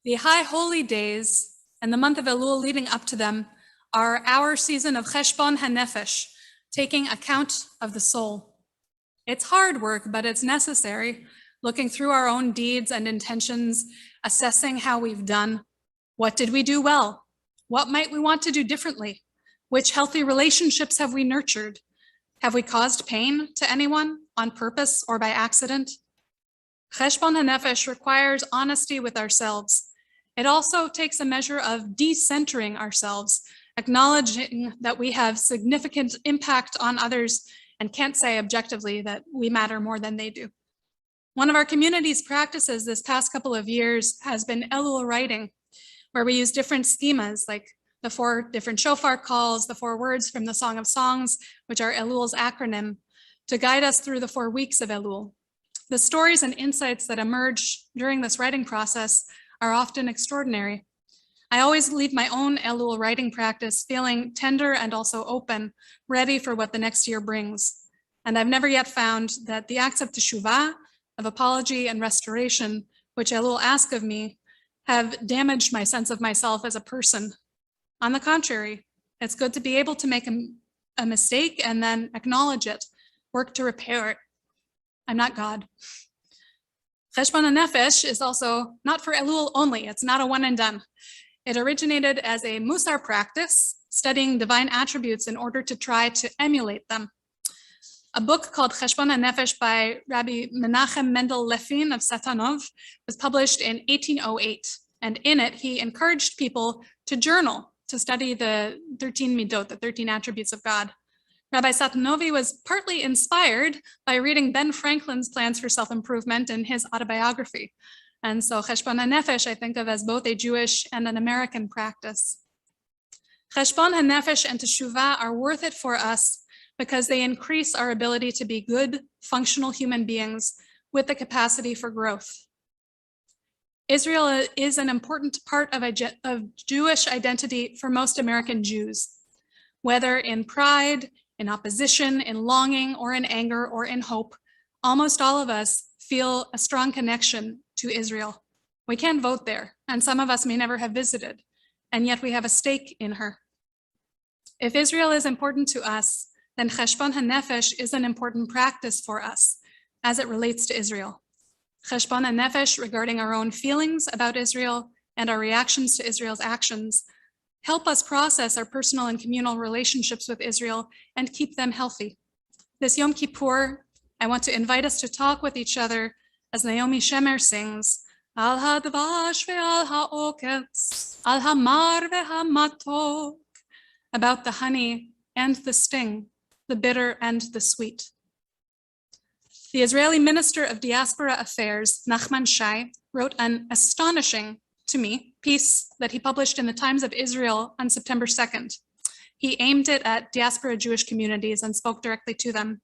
The high holy days and the month of Elul leading up to them are our season of Cheshbon HaNefesh, taking account of the soul. It's hard work, but it's necessary, looking through our own deeds and intentions, assessing how we've done. What did we do well? What might we want to do differently? Which healthy relationships have we nurtured? Have we caused pain to anyone on purpose or by accident? Cheshbon HaNefesh requires honesty with ourselves. It also takes a measure of decentering ourselves, acknowledging that we have significant impact on others and can't say objectively that we matter more than they do. One of our community's practices this past couple of years has been Elul writing, where we use different schemas like the 4 different shofar calls, the 4 words from the Song of Songs, which are Elul's acronym, to guide us through the 4 weeks of Elul. The stories and insights that emerge during this writing process are often extraordinary. I always leave my own Elul writing practice feeling tender and also open, ready for what the next year brings. And I've never yet found that the acts of teshuvah, of apology and restoration, which Elul asks of me, have damaged my sense of myself as a person. On the contrary, it's good to be able to make a mistake and then acknowledge it, work to repair it. I'm not God. Cheshbon HaNefesh is also not for Elul only. It's not a one and done. It originated as a Musar practice, studying divine attributes in order to try to emulate them. A book called Cheshbon HaNefesh by Rabbi Menachem Mendel Lefin of Satanov was published in 1808. And in it, he encouraged people to journal, to study the 13 midot, the 13 attributes of God. Rabbi Satanovi was partly inspired by reading Ben Franklin's plans for self-improvement in his autobiography. And so Cheshbon HaNefesh I think of as both a Jewish and an American practice. Cheshbon HaNefesh and Teshuvah are worth it for us because they increase our ability to be good, functional human beings with the capacity for growth. Israel is an important part of Jewish identity for most American Jews, whether in pride, in opposition, in longing, or in anger, or in hope. Almost all of us feel a strong connection to Israel. We can vote there, and some of us may never have visited, and yet we have a stake in her. If Israel is important to us, then Cheshbon HaNefesh is an important practice for us as it relates to Israel. Cheshbon HaNefesh regarding our own feelings about Israel and our reactions to Israel's actions help us process our personal and communal relationships with Israel and keep them healthy. This Yom Kippur, I want to invite us to talk with each other as Naomi Shemer sings, Al hadvash ve'al ha'oketz, al hamar ve'hamatok, about the honey and the sting, the bitter and the sweet. The Israeli Minister of Diaspora Affairs, Nachman Shai, wrote an astonishing, to me, piece that he published in the Times of Israel on September 2nd. He aimed it at diaspora Jewish communities and spoke directly to them.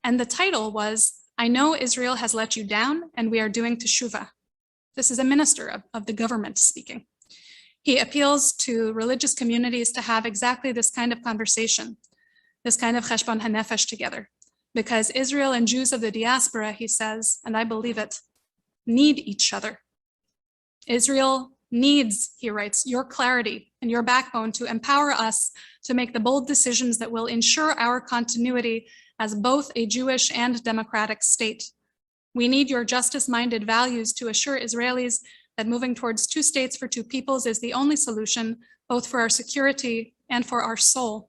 And the title was, I know Israel has let you down and we are doing teshuvah. This is a minister of the government speaking. He appeals to religious communities to have exactly this kind of conversation, this kind of Cheshbon HaNefesh together. Because Israel and Jews of the diaspora, he says, and I believe it, need each other. Israel needs, he writes, your clarity and your backbone to empower us to make the bold decisions that will ensure our continuity as both a Jewish and democratic state. We need your justice-minded values to assure Israelis that moving towards 2 states for 2 peoples is the only solution, both for our security and for our soul.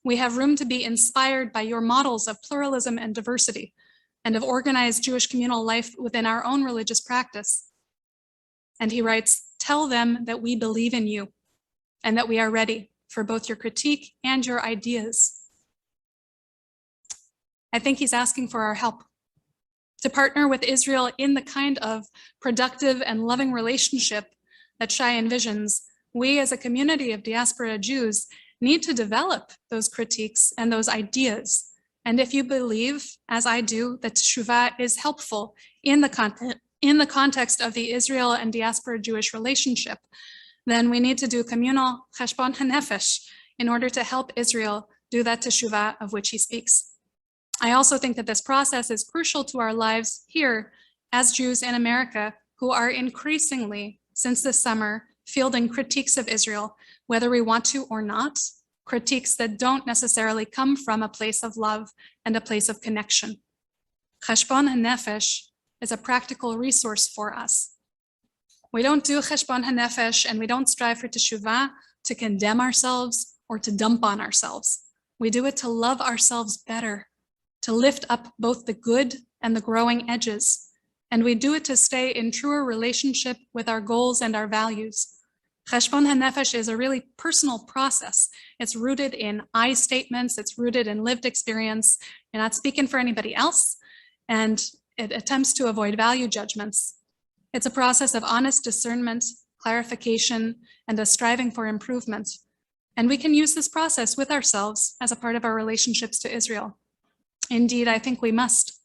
We have room to be inspired by your models of pluralism and diversity, and of organized Jewish communal life within our own religious practice. And he writes, tell them that we believe in you, and that we are ready for both your critique and your ideas. I think he's asking for our help to partner with Israel in the kind of productive and loving relationship that Shai envisions. We as a community of diaspora Jews need to develop those critiques and those ideas. And if you believe, as I do, that teshuvah is helpful in the context of the Israel and diaspora Jewish relationship, then we need to do communal Cheshbon HaNefesh in order to help Israel do that teshuvah of which he speaks. I also think that this process is crucial to our lives here as Jews in America who are increasingly since this summer fielding critiques of Israel, whether we want to or not, critiques that don't necessarily come from a place of love and a place of connection. Cheshbon HaNefesh is a practical resource for us. We don't do Cheshbon HaNefesh and we don't strive for teshuvah to condemn ourselves or to dump on ourselves. We do it to love ourselves better, to lift up both the good and the growing edges. And we do it to stay in truer relationship with our goals and our values. Cheshbon HaNefesh is a really personal process. It's rooted in I statements, it's rooted in lived experience. You're not speaking for anybody else, and it attempts to avoid value judgments. It's a process of honest discernment, clarification, and a striving for improvement. And we can use this process with ourselves as a part of our relationships to Israel. Indeed, I think we must.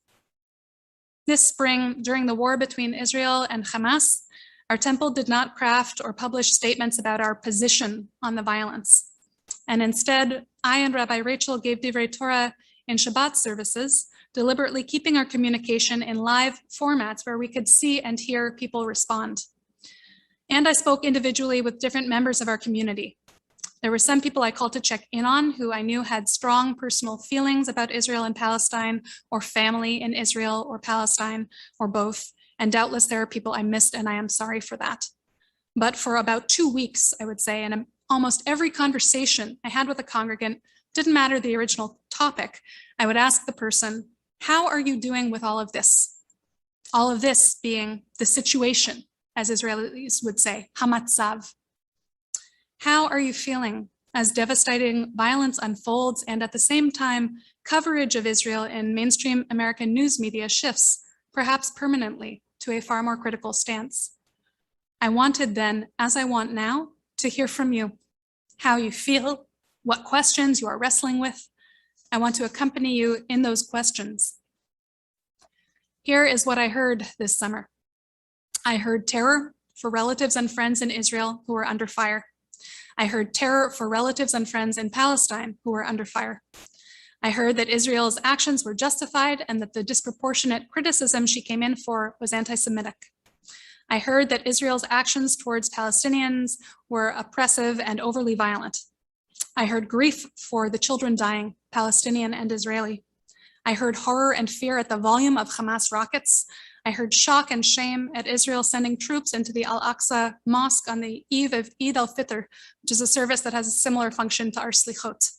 This spring, during the war between Israel and Hamas, our temple did not craft or publish statements about our position on the violence. And instead, I and Rabbi Rachel gave Divrei Torah in Shabbat services, deliberately keeping our communication in live formats where we could see and hear people respond. And I spoke individually with different members of our community. There were some people I called to check in on who I knew had strong personal feelings about Israel and Palestine, or family in Israel or Palestine, or both. And doubtless there are people I missed, and I am sorry for that. But for about 2 weeks, I would say, and almost every conversation I had with a congregant, didn't matter the original topic, I would ask the person, how are you doing with all of this? All of this being the situation, as Israelis would say, hamatzav. How are you feeling as devastating violence unfolds and at the same time, coverage of Israel in mainstream American news media shifts, perhaps permanently, to a far more critical stance? I wanted then, as I want now, to hear from you, how you feel, what questions you are wrestling with. I want to accompany you in those questions. Here is what I heard this summer. I heard terror for relatives and friends in Israel who are under fire. I heard terror for relatives and friends in Palestine who are under fire. I heard that Israel's actions were justified and that the disproportionate criticism she came in for was anti-Semitic. I heard that Israel's actions towards Palestinians were oppressive and overly violent. I heard grief for the children dying, Palestinian and Israeli. I heard horror and fear at the volume of Hamas rockets. I heard shock and shame at Israel sending troops into the Al-Aqsa Mosque on the eve of Eid al-Fitr, which is a service that has a similar function to our slichot.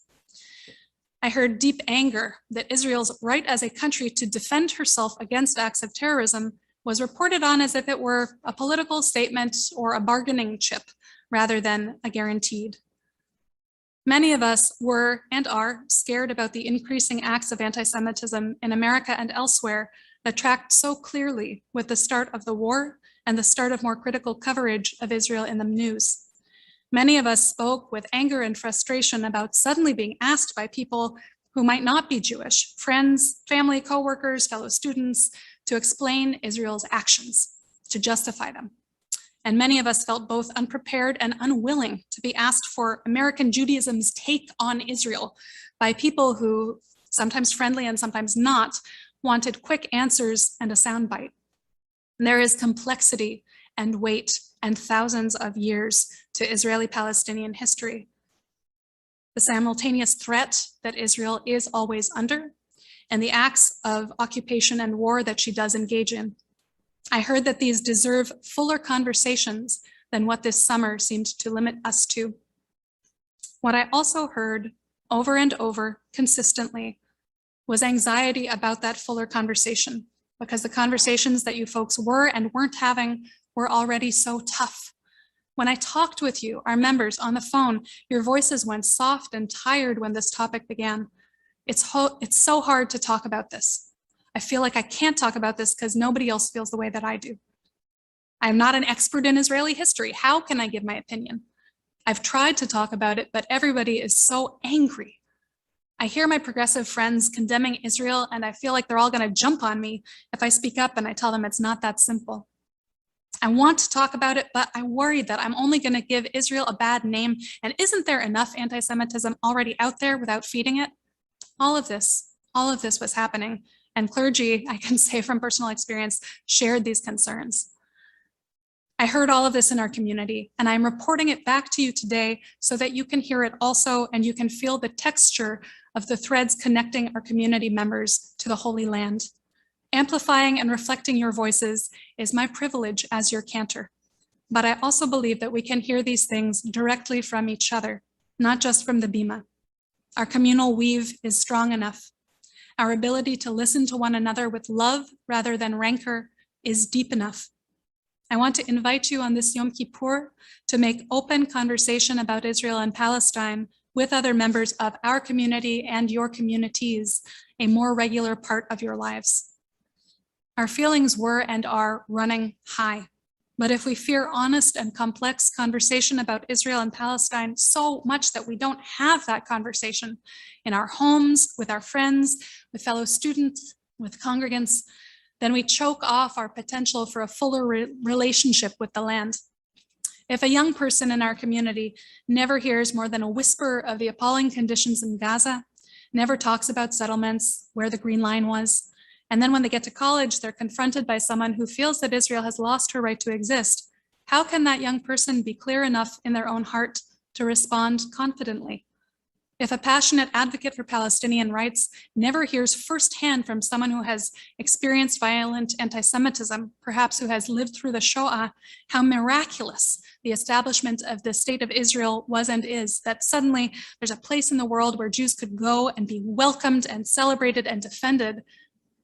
I heard deep anger that Israel's right as a country to defend herself against acts of terrorism was reported on as if it were a political statement or a bargaining chip rather than a guaranteed. Many of us were and are scared about the increasing acts of anti-Semitism in America and elsewhere that tracked so clearly with the start of the war and the start of more critical coverage of Israel in the news. Many of us spoke with anger and frustration about suddenly being asked by people who might not be Jewish, friends, family, coworkers, fellow students, to explain Israel's actions, to justify them. And many of us felt both unprepared and unwilling to be asked for American Judaism's take on Israel by people who, sometimes friendly and sometimes not, wanted quick answers and a soundbite. There is complexity and weight and thousands of years to Israeli-Palestinian history. The simultaneous threat that Israel is always under, and the acts of occupation and war that she does engage in. I heard that these deserve fuller conversations than what this summer seemed to limit us to. What I also heard over and over consistently was anxiety about that fuller conversation, because the conversations that you folks were and weren't having were already so tough. When I talked with you, our members, on the phone, your voices went soft and tired when this topic began. It's so hard to talk about this. I feel like I can't talk about this because nobody else feels the way that I do. I'm not an expert in Israeli history. How can I give my opinion? I've tried to talk about it, but everybody is so angry. I hear my progressive friends condemning Israel, and I feel like they're all going to jump on me if I speak up and I tell them it's not that simple. I want to talk about it, but I worry that I'm only going to give Israel a bad name. And isn't there enough anti-Semitism already out there without feeding it? All of this was happening. And clergy, I can say from personal experience, shared these concerns. I heard all of this in our community, and I'm reporting it back to you today so that you can hear it also, and you can feel the texture of the threads connecting our community members to the Holy Land. Amplifying and reflecting your voices is my privilege as your cantor. But I also believe that we can hear these things directly from each other, not just from the bima. Our communal weave is strong enough. Our ability to listen to one another with love rather than rancor is deep enough. I want to invite you on this Yom Kippur to make open conversation about Israel and Palestine with other members of our community and your communities a more regular part of your lives. Our feelings were and are running high. But if we fear honest and complex conversation about Israel and Palestine so much that we don't have that conversation in our homes, with our friends, with fellow students, with congregants, then we choke off our potential for a fuller relationship with the land. If a young person in our community never hears more than a whisper of the appalling conditions in Gaza, never talks about settlements, where the Green Line was, and then when they get to college, they're confronted by someone who feels that Israel has lost her right to exist, how can that young person be clear enough in their own heart to respond confidently? If a passionate advocate for Palestinian rights never hears firsthand from someone who has experienced violent anti-Semitism, perhaps who has lived through the Shoah, how miraculous the establishment of the state of Israel was and is, that suddenly there's a place in the world where Jews could go and be welcomed and celebrated and defended,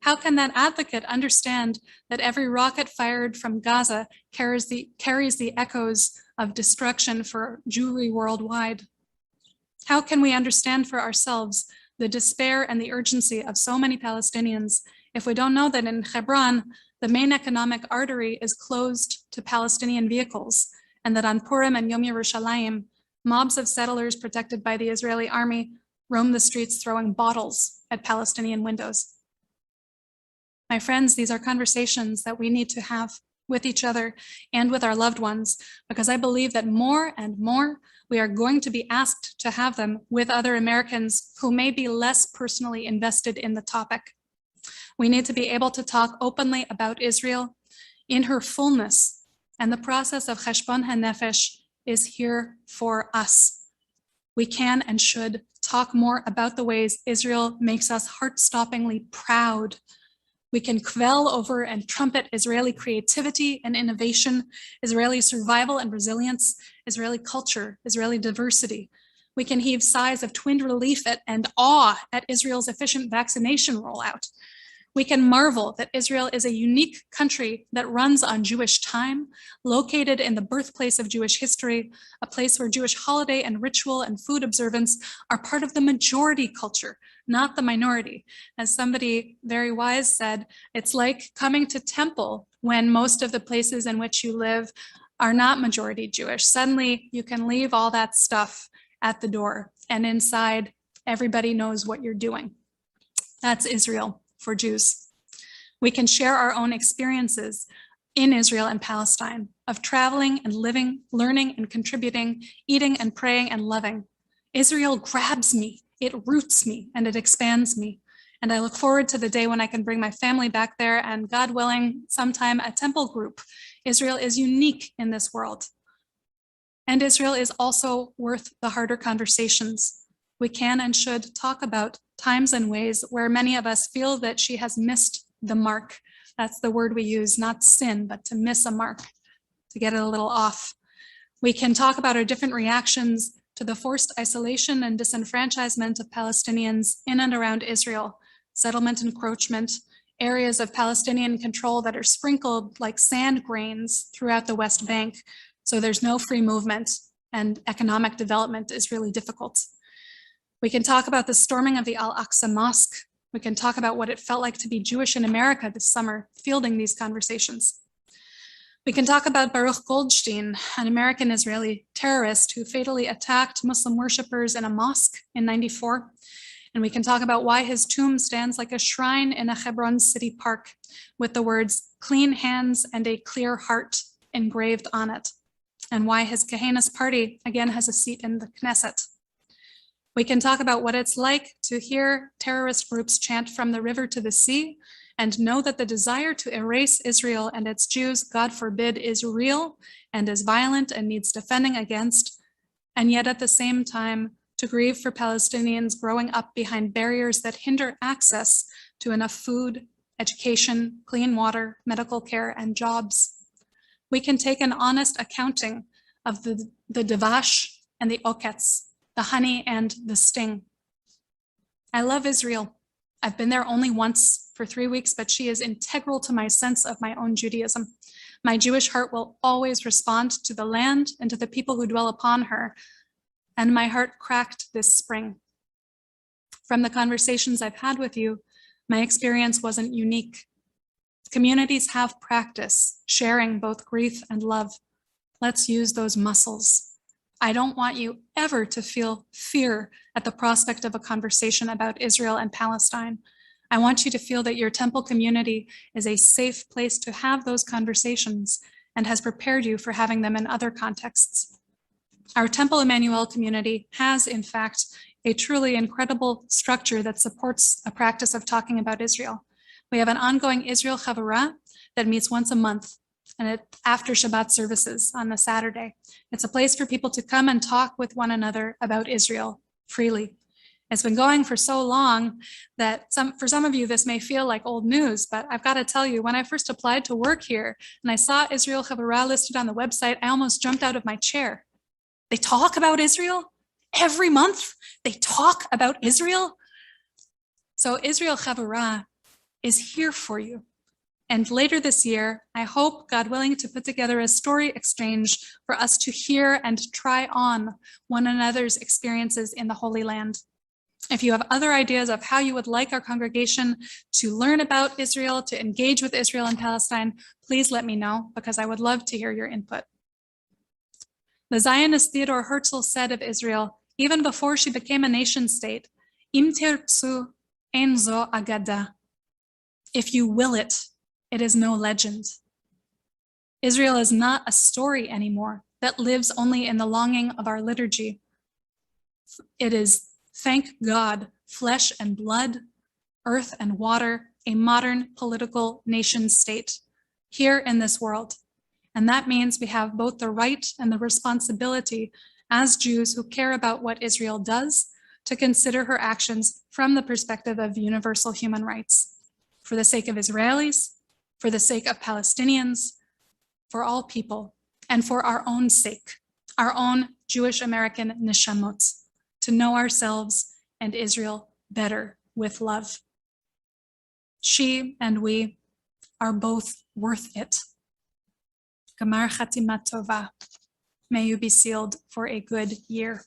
how can that advocate understand that every rocket fired from Gaza carries the echoes of destruction for Jewry worldwide? How can we understand for ourselves the despair and the urgency of so many Palestinians if we don't know that in Hebron, the main economic artery is closed to Palestinian vehicles, and that on Purim and Yom Yerushalayim, mobs of settlers protected by the Israeli army roam the streets throwing bottles at Palestinian windows? My friends, these are conversations that we need to have with each other and with our loved ones, because I believe that more and more we are going to be asked to have them with other Americans who may be less personally invested in the topic. We need to be able to talk openly about Israel in her fullness, and the process of Cheshbon HaNefesh is here for us. We can and should talk more about the ways Israel makes us heart-stoppingly proud. We can quell over and trumpet Israeli creativity and innovation, Israeli survival and resilience, Israeli culture, Israeli diversity. We can heave sighs of twinned relief and awe at Israel's efficient vaccination rollout. We can marvel that Israel is a unique country that runs on Jewish time, located in the birthplace of Jewish history, a place where Jewish holiday and ritual and food observance are part of the majority culture, not the minority. As somebody very wise said, it's like coming to temple when most of the places in which you live are not majority Jewish. Suddenly you can leave all that stuff at the door, and inside everybody knows what you're doing. That's Israel for Jews. We can share our own experiences in Israel and Palestine of traveling and living, learning and contributing, eating and praying and loving. Israel grabs me, it roots me, and it expands me. And I look forward to the day when I can bring my family back there and, God willing, sometime a temple group. Israel is unique in this world. And Israel is also worth the harder conversations. We can and should talk about times and ways where many of us feel that she has missed the mark. That's the word we use, not sin, but to miss a mark, to get it a little off. We can talk about our different reactions to the forced isolation and disenfranchisement of Palestinians in and around Israel, settlement encroachment, areas of Palestinian control that are sprinkled like sand grains throughout the West Bank, so there's no free movement and economic development is really difficult. We can talk about the storming of the Al-Aqsa Mosque. We can talk about what it felt like to be Jewish in America this summer, fielding these conversations. We can talk about Baruch Goldstein, an American-Israeli terrorist who fatally attacked Muslim worshippers in a mosque in '94. And we can talk about why his tomb stands like a shrine in a Hebron city park with the words, "clean hands and a clear heart" engraved on it, and why his Kehanas party again has a seat in the Knesset. We can talk about what it's like to hear terrorist groups chant from the river to the sea and know that the desire to erase Israel and its Jews, God forbid, is real and is violent and needs defending against, and yet at the same time to grieve for Palestinians growing up behind barriers that hinder access to enough food, education, clean water, medical care, and jobs. We can take an honest accounting of the devash and the oketz, the honey and the sting. I love Israel. I've been there only once for 3 weeks, but she is integral to my sense of my own Judaism. My Jewish heart will always respond to the land and to the people who dwell upon her, and my heart cracked this spring. From the conversations I've had with you, my experience wasn't unique. Communities have practice, sharing both grief and love. Let's use those muscles. I don't want you ever to feel fear at the prospect of a conversation about Israel and Palestine. I want you to feel that your temple community is a safe place to have those conversations and has prepared you for having them in other contexts. Our Temple Emanu-El community has, in fact, a truly incredible structure that supports a practice of talking about Israel. We have an ongoing Israel Chavurah that meets once a month, and after Shabbat services on a Saturday. It's a place for people to come and talk with one another about Israel freely. It's been going for so long that for some of you, this may feel like old news, but I've got to tell you, when I first applied to work here and I saw Israel Chavurah listed on the website, I almost jumped out of my chair. They talk about Israel every month. They talk about Israel. So Israel Chavurah is here for you. And later this year, I hope, God willing, to put together a story exchange for us to hear and try on one another's experiences in the Holy Land. If you have other ideas of how you would like our congregation to learn about Israel, to engage with Israel and Palestine, please let me know, because I would love to hear your input. The Zionist Theodor Herzl said of Israel, even before she became a nation state, Im tirtzu ein zo agada. If you will it, it is no legend. Israel is not a story anymore that lives only in the longing of our liturgy. It is, thank God, flesh and blood, earth and water, a modern political nation state here in this world. And that means we have both the right and the responsibility as Jews who care about what Israel does to consider her actions from the perspective of universal human rights, for the sake of Israelis, for the sake of Palestinians, for all people, and for our own sake, our own Jewish American neshamot, to know ourselves and Israel better with love. She and we are both worth it. Gamar Chatima Tova. May you be sealed for a good year.